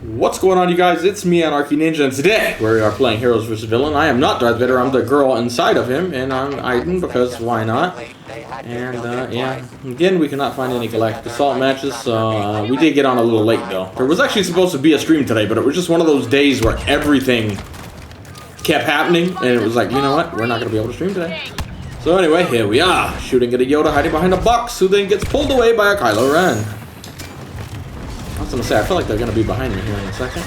What's going on, you guys? It's me, AnarchYxNinja, and today we are playing Heroes vs. Villain. I am not Darth Vader, I'm the girl inside of him, and I'm Iden, because why not? And, yeah, again, we cannot find any Galactic Assault matches, so we did get on a little late, though. There was actually supposed to be a stream today, but it was just one of those days where everything kept happening, and it was like, you know what? We're not going to be able to stream today. So anyway, here we are, shooting at a Yoda hiding behind a box, who then gets pulled away by a Kylo Ren. I was gonna say, I feel like they're gonna be behind me here in a second.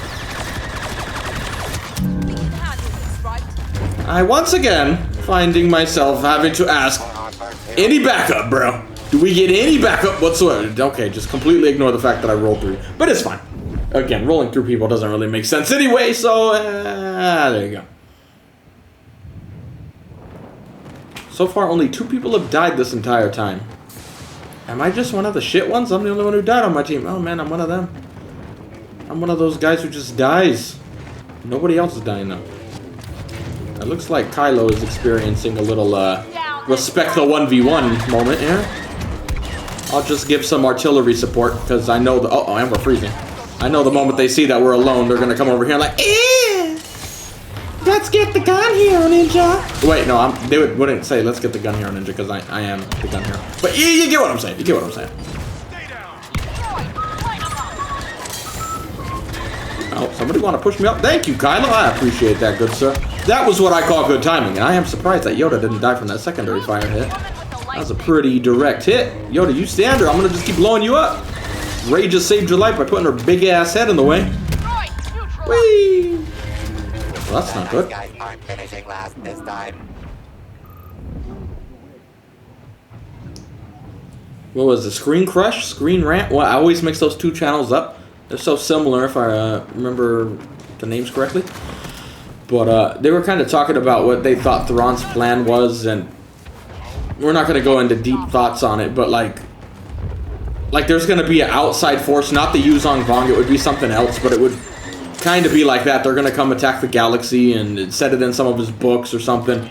I once again finding myself having to ask, any backup, bro? Do we get any backup whatsoever? Okay, just completely ignore the fact that I rolled through, but it's fine. Again, rolling through people doesn't really make sense anyway, so there you go. So far, only 2 people have died this entire time. Am I just one of the shit ones? I'm the only one who died on my team. Oh man, I'm one of them. I'm one of those guys who just dies. Nobody else is dying though. It looks like Kylo is experiencing a little respect the 1v1 moment here. I'll just give some artillery support because I know the and we're freezing. I know the moment they see that we're alone, they're gonna come over here like, let's get the gun hero, ninja. Wait, no, they wouldn't say let's get the gun hero, ninja, because I am the gun hero. But you get what I'm saying. You get what I'm saying. Oh, somebody want to push me up? Thank you, Kylo. I appreciate that, good sir. That was what I call good timing, and I am surprised that Yoda didn't die from that secondary fire hit. That was a pretty direct hit. Yoda, you stand her. I'm gonna just keep blowing you up. Rey just saved your life by putting her big ass head in the way. Whee! Well, that's not good. Guys aren't finishing last this time. What was it? Screen Crush? Screen Rant? Well, I always mix those 2 channels up. They're so similar, if I remember the names correctly. But they were kind of talking about what they thought Thrawn's plan was, and we're not going to go into deep thoughts on it, but like there's going to be an outside force, not the Yuzong Vong, it would be something else, but it would kind of be like that. They're going to come attack the galaxy and set it in some of his books or something.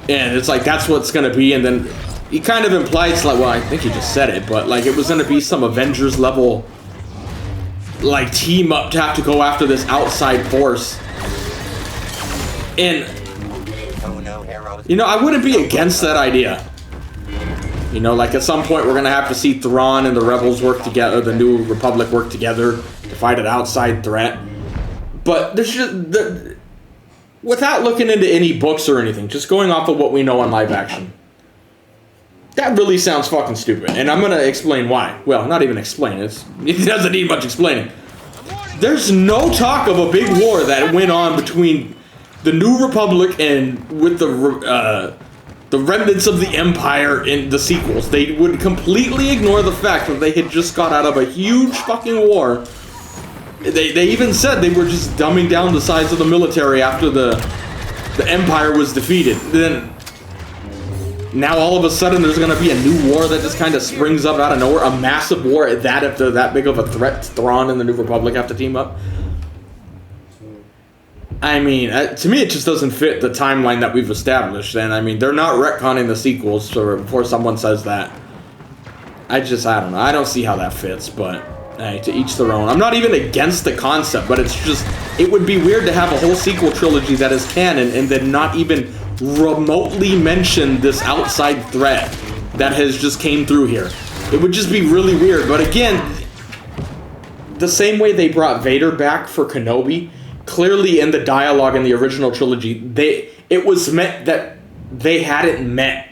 And it's like, that's what it's going to be. And then he kind of implies, like, well, I think he just said it, but like it was going to be some Avengers level, like, team up to have to go after this outside force. And, you know, I wouldn't be against that idea. You know, like at some point we're going to have to see Thrawn and the Rebels work together, the New Republic work together to fight an outside threat. But there's just, without looking into any books or anything, just going off of what we know on live action, that really sounds fucking stupid. And I'm going to explain why. Well, not even explain. It doesn't need much explaining. There's no talk of a big war that went on between the New Republic and with the remnants of the Empire in the sequels. They would completely ignore the fact that they had just got out of a huge fucking war. They even said they were just dumbing down the size of the military after the Empire was defeated. Then now all of a sudden there's going to be a new war that just kind of springs up out of nowhere. A massive war at that, if they're that big of a threat. Thrawn and the New Republic have to team up. I mean, to me, it just doesn't fit the timeline that we've established. And I mean, they're not retconning the sequels before someone says that. I don't know. I don't see how that fits, but hey, to each their own. I'm not even against the concept, but it's just, it would be weird to have a whole sequel trilogy that is canon and then not even remotely mention this outside threat that has just came through here. It would just be really weird. But again, the same way they brought Vader back for Kenobi, clearly in the dialogue in the original trilogy, it was meant that they hadn't met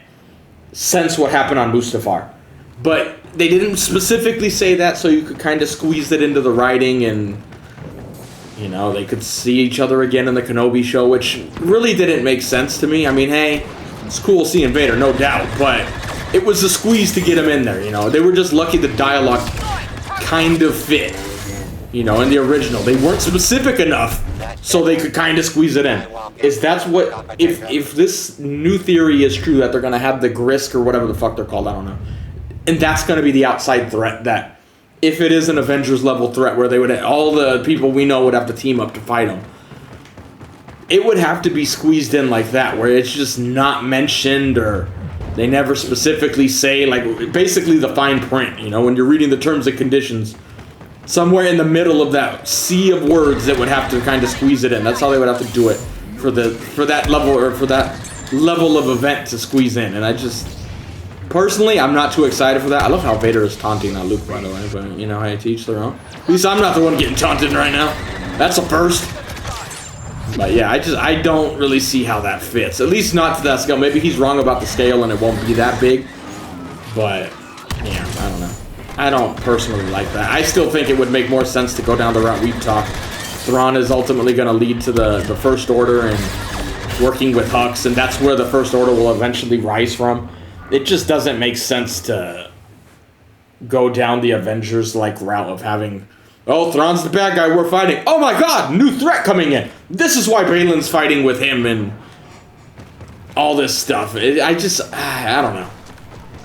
since what happened on Mustafar. But they didn't specifically say that, so you could kind of squeeze it into the writing, and you know, they could see each other again in the Kenobi show, which really didn't make sense to me. I mean, hey, it's cool seeing Vader, no doubt, but it was a squeeze to get him in there, you know. They were just lucky the dialogue kind of fit, you know, in the original. They weren't specific enough, so they could kind of squeeze it in. That's what, if this new theory is true, that they're going to have the Grisk or whatever the fuck they're called, I don't know. And that's going to be the outside threat, that if it is an Avengers level threat where they would, all the people we know would have to team up to fight them, it would have to be squeezed in like that, where it's just not mentioned, or they never specifically say, like, basically the fine print, you know, when you're reading the terms and conditions, Somewhere in the middle of that sea of words that would have to kind of squeeze it in. That's how they would have to do it for that level of event to squeeze in. And I just personally, I'm not too excited for that. I love how Vader is taunting that Luke, by the way, but you know how you teach their own. At least I'm not the one getting taunted right now. That's a first. But yeah, I don't really see how that fits. At least not to that scale. Maybe he's wrong about the scale and it won't be that big. But yeah, I don't know. I don't personally like that. I still think it would make more sense to go down the route we've talked. Thrawn is ultimately going to lead to the First Order and working with Hux, and that's where the First Order will eventually rise from. It just doesn't make sense to go down the Avengers-like route of having, oh, Thrawn's the bad guy we're fighting. Oh my god, new threat coming in. This is why Balin's fighting with him and all this stuff. I don't know.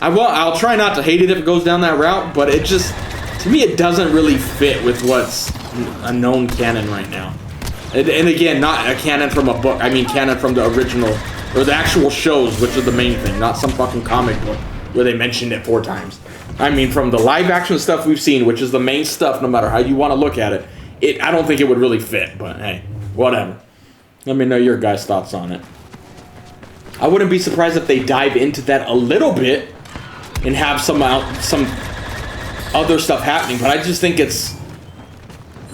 I'll try not to hate it if it goes down that route, but it just, to me, it doesn't really fit with what's a known canon right now. And again, not a canon from a book. I mean canon from the original, or the actual shows, which are the main thing, not some fucking comic book where they mentioned it 4 times. I mean, from the live action stuff we've seen, which is the main stuff, no matter how you want to look at it, I don't think it would really fit, but hey, whatever. Let me know your guys' thoughts on it. I wouldn't be surprised if they dive into that a little bit and have some other stuff happening, but I just think it's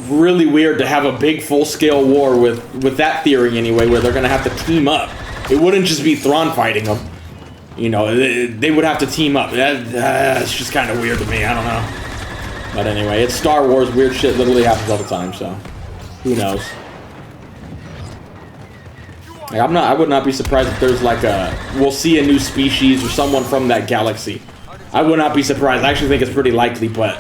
really weird to have a big full-scale war with that theory anyway, where they're going to have to team up. It wouldn't just be Thrawn fighting them. You know, they would have to team up. It's just kind of weird to me. I don't know. But anyway, it's Star Wars. Weird shit literally happens all the time, so who knows? Like, I would not be surprised if there's like we'll see a new species or someone from that galaxy. I would not be surprised. I actually think it's pretty likely, but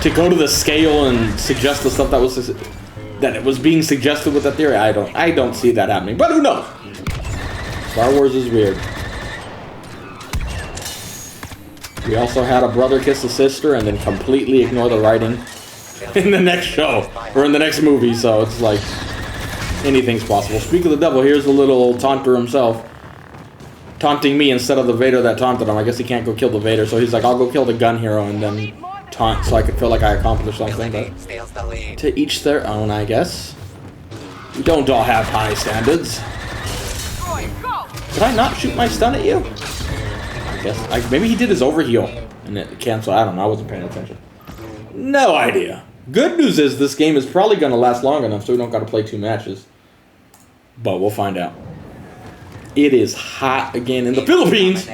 to go to the scale and suggest the stuff that it was being suggested with that theory, I don't see that happening. But who knows? Star Wars is weird. We also had a brother kiss a sister and then completely ignore the writing in the next show or in the next movie, so it's like anything's possible. Speak of the devil, here's the little taunter himself. Taunting me instead of the Vader that taunted him. I guess he can't go kill the Vader, so he's like, I'll go kill the gun hero and then taunt so I could feel like I accomplished something. But to each their own, I guess. We don't all have high standards. Did I not shoot my stun at you? I guess. Maybe he did his overheal and it canceled. I don't know. I wasn't paying attention. No idea. Good news is this game is probably going to last long enough so we don't got to play 2 matches. But we'll find out. It is hot again in the Philippines,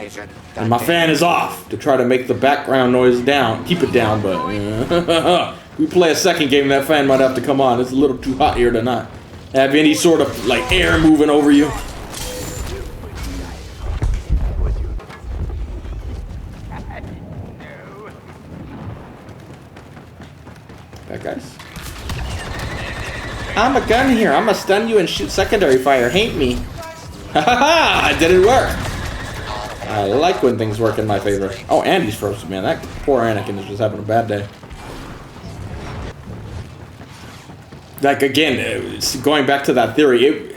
and my fan is off to try to make the background noise down, keep it down, but we play a second game, that fan might have to come on. It's a little too hot here to not have any sort of like air moving over you. Bad guys. I'm a gun here. I'm gonna stun you and shoot secondary fire. Hate me. Ha ha ha! It didn't work. I like when things work in my favor. Oh, Andy's first, man. That poor Anakin is just having a bad day. Like, again, going back to that theory,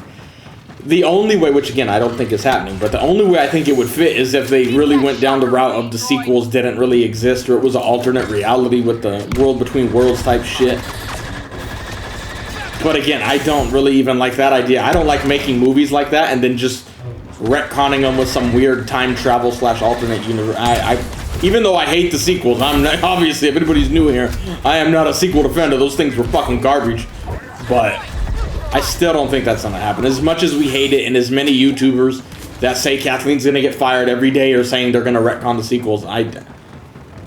the only way, which again, I don't think is happening, but the only way I think it would fit is if they really went down the route of the sequels didn't really exist, or it was an alternate reality with the world between worlds type shit. But again, I don't really even like that idea. I don't like making movies like that and then just retconning them with some weird time travel / alternate universe. Even though I hate the sequels, I'm not, obviously, if anybody's new here, I am not a sequel defender. Those things were fucking garbage. But I still don't think that's gonna happen. As much as we hate it, and as many YouTubers that say Kathleen's gonna get fired every day or saying they're gonna retcon the sequels, I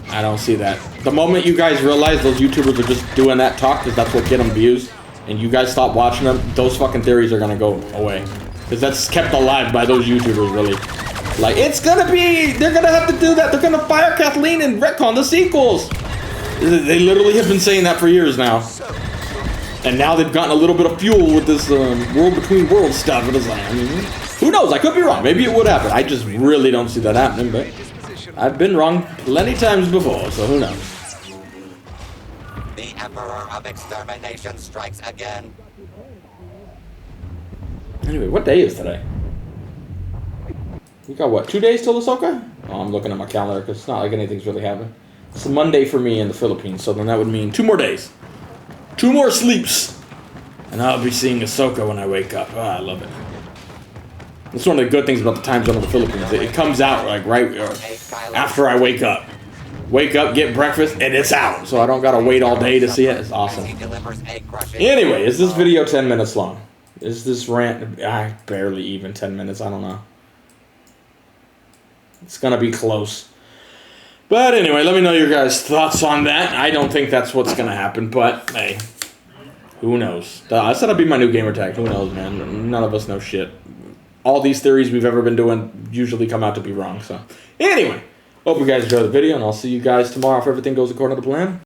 don't see that. The moment you guys realize those YouTubers are just doing that talk because that's what get them views, and you guys stop watching them, those fucking theories are gonna go away. Because that's kept alive by those YouTubers, really. Like, it's gonna be, they're gonna have to do that. They're gonna fire Kathleen and retcon the sequels. They literally have been saying that for years now. And now they've gotten a little bit of fuel with this world between worlds stuff. And it's like, I mean, who knows? I could be wrong. Maybe it would happen. I just really don't see that happening, but I've been wrong plenty times before, so who knows? The Emperor of Extermination strikes again. Anyway, what day is today? We got what, 2 days till Ahsoka? Oh, I'm looking at my calendar because it's not like anything's really happening. It's a Monday for me in the Philippines, so then that would mean 2 more days. 2 more sleeps. And I'll be seeing Ahsoka when I wake up. Oh, I love it. That's one of the good things about the time zone of the Philippines. It comes out like right after I wake up. Wake up, get breakfast, and it's out. So I don't gotta wait all day to see it. It's awesome. Anyway, is this video 10 minutes long? Is this rant barely even 10 minutes? I don't know. It's gonna be close. But anyway, let me know your guys' thoughts on that. I don't think that's what's gonna happen, but hey, who knows? I said I'd be my new gamer tag. Who knows, man? None of us know shit. All these theories we've ever been doing usually come out to be wrong. So anyway, hope you guys enjoyed the video, and I'll see you guys tomorrow if everything goes according to plan.